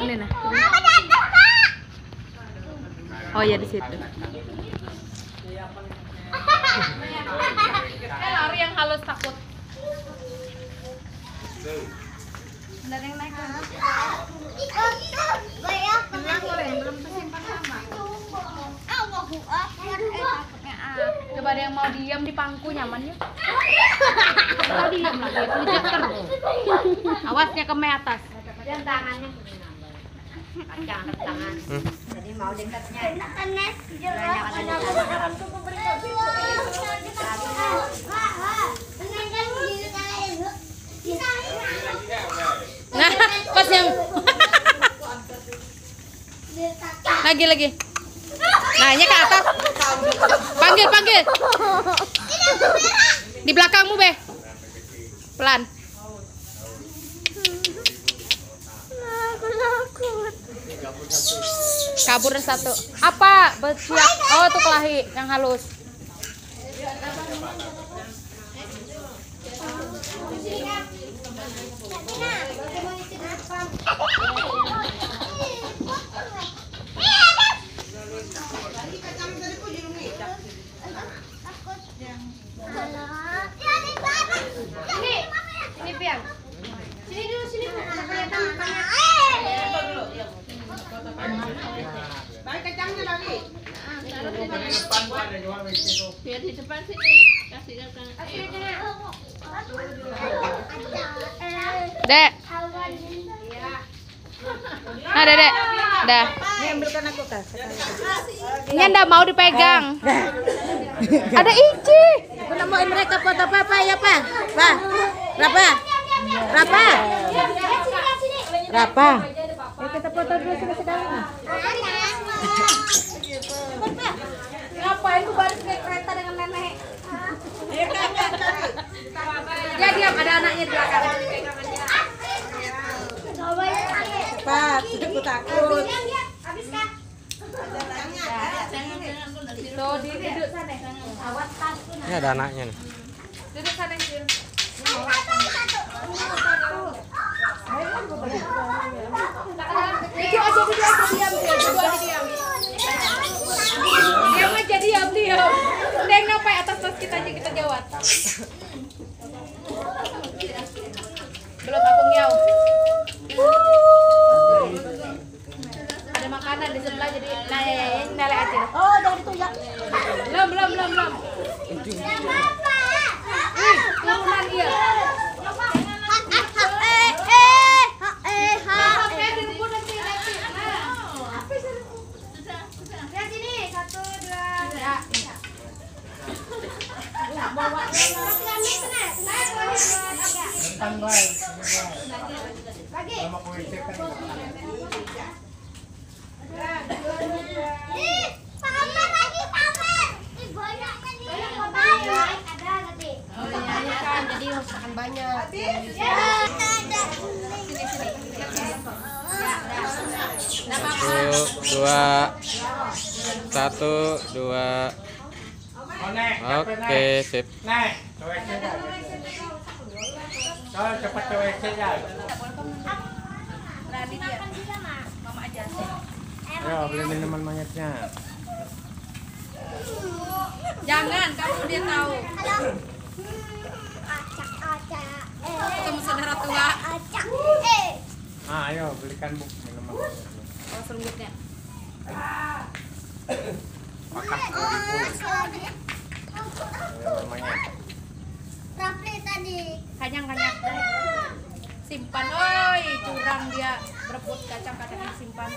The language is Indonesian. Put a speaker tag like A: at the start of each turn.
A: Ini nah. Oh ya di situ. Lari yang halus takut. Ada yang naik kan? Belum tersimpan lama. Coba ada yang mau diam di pangku nyaman ya? Kalau diam lagi, pijat terus. Awasnya ke atas. Dan tangannya kacang tangan. Jadi mau dekatnya. Nah, pas yang lagi. Naiknya ke atas. Panggil. Di belakangmu, Be. Pelan. Kabur satu. Apa? Bersiap. Oh, itu kelahi yang halus. Ini Pian. Sini dulu sini. Kelihatan mukanya. Bagi kacangnya lagi. Biar di depan sini. Kasih kacang. Dek. Nah, Dek. Dah.
B: Ini ambilkan aku Kak.
A: Ini enggak mau dipegang. Ada Ici.
B: Aku nemuin mereka foto apa ya, Pak? Pak. Rapa. Ya, kita foto dulu sekali.
A: Ngapain tuh baris kayak kereta dengan nenek? Ya diam, ada anaknya di belakang.
B: Cepat, aku takut.
A: Tuh, duduk sana. Awas tas.
C: Ini ada anaknya nih.
A: Duduk sana, Cil. Itu aja diam. Diam aja diam. Neng ngapain atas tas kita aja kita jawab. Belum aku ngiau. Ada makanan di sebelah jadi nale aja.
B: Oh, jangan dituyang.
A: Belum. Turunan dia.
B: Jadi masakan banyak.
C: Satu, dua. Oke, sip.
D: Cepat ke WC ya.
A: Berani dia. Mama aja.
D: Ayo beli minuman monyetnya.
A: Jangan, kamu dia tahu. Ketemu saudara tua.
D: Ayo belikan minuman monyet.
A: Oh, selanjutnya.
D: Makan minuman monyet.
A: Kanyang. Simpan, oi, curang dia berebut kacang-kacang simpan.